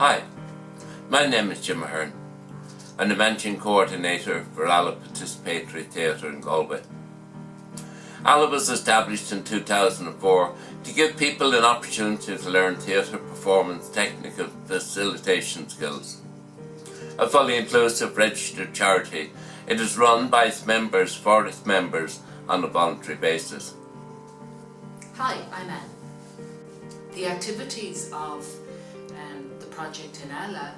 Hi, my name is Jim Ahern. I'm the Managing Coordinator for Alba Participatory Theatre in Galway. Alba was established in 2004 to give people an opportunity to learn theatre performance technical facilitation skills. A fully inclusive registered charity, it is run by its members for its members on a voluntary basis. Hi, I'm Anne. The activities of the project in Ala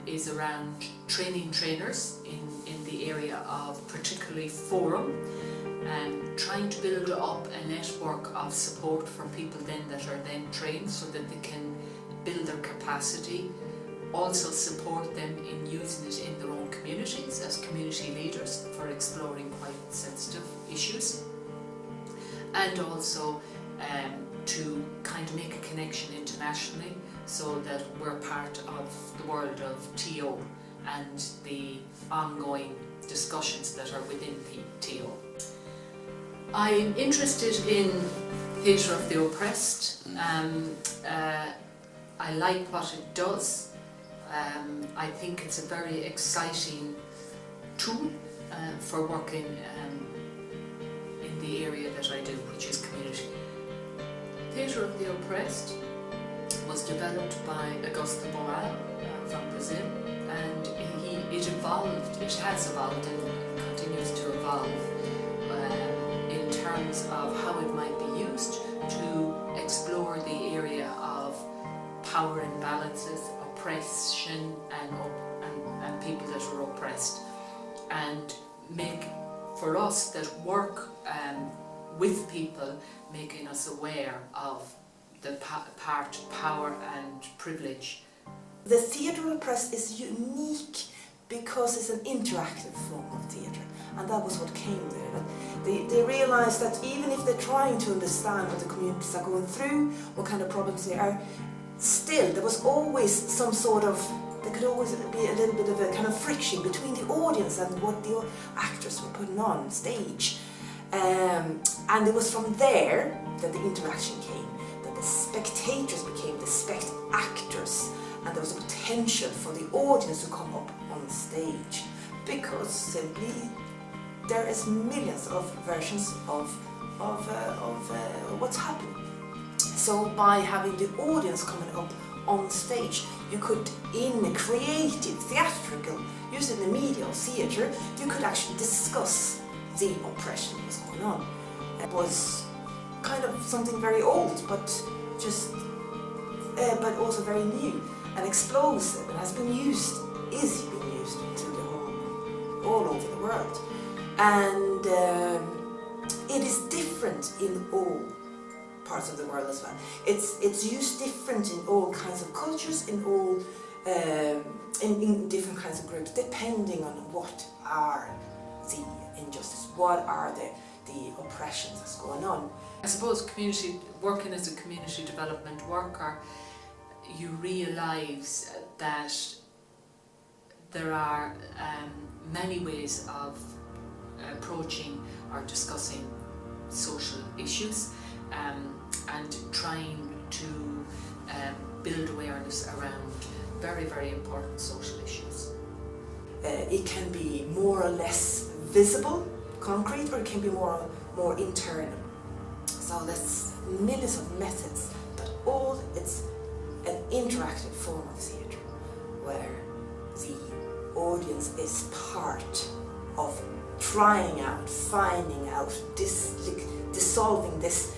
is around training trainers in the area of particularly forum, and trying to build up a network of support for people then that are then trained so that they can build their capacity, also support them in using it in their own communities as community leaders for exploring quite sensitive issues, and also to kind of make a connection internationally so that we're part of the world of TO and the ongoing discussions that are within TO. I'm interested in theatre of the oppressed. I like what it does. I think it's a very exciting tool for working in the area that I do, which is community. Theatre of the Oppressed was developed by Augusto Boal from Brazil, and it has evolved and continues to evolve in terms of how it might be used to explore the area of power imbalances, oppression and people that are oppressed, and make for us that work with people, making us aware of the power and privilege. The theatre of oppressed is unique because it's an interactive form of theatre, and that was what came there. They realised that even if they're trying to understand what the communities are going through, what kind of problems they are, still there was always some sort of, there could always be a little bit of a kind of friction between the audience and what the actors were putting on stage. And it was from there that the interaction came, that the spectators became the actors, and there was a potential for the audience to come up on stage, because simply there is millions of versions of what's happening. So by having the audience coming up on stage, you could, in a creative, theatrical, using the media or theatre, you could actually discuss the oppression that was going on. It was kind of something very old, but also very new and explosive, and is being used to all over the world. And it is different in all parts of the world as well. It's used different in all kinds of cultures, in all in different kinds of groups, depending on what are the injustice, what are the oppressions that's going on. I suppose working as a community development worker, you realise that there are many ways of approaching or discussing social issues and trying to build awareness around very, very important social issues. It can be more or less visible, concrete, or it can be more internal. So there's millions of methods, but it's an interactive form of theatre where the audience is part of trying out, finding out, dissolving this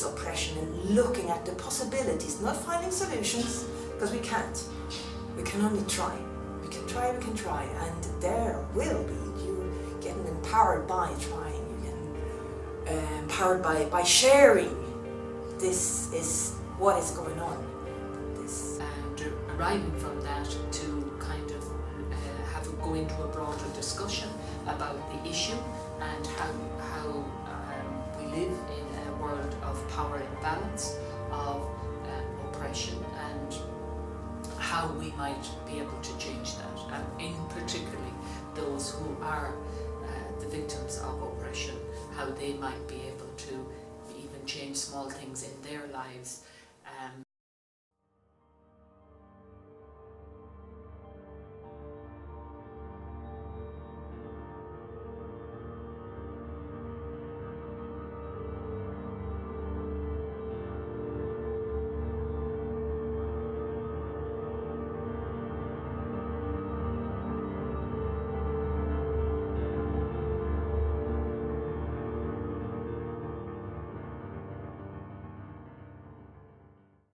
oppression and looking at the possibilities, not finding solutions, because we can't. We can only try. We can try, and there will be, you're getting empowered by trying, you're getting empowered by sharing. This is what is going on. And arriving from that to kind of go into a broader discussion about the issue and how we live in a world of power imbalance, of oppression, and how we might be able to change that, and in particularly those who are the victims of oppression, how they might be able to even change small things in their lives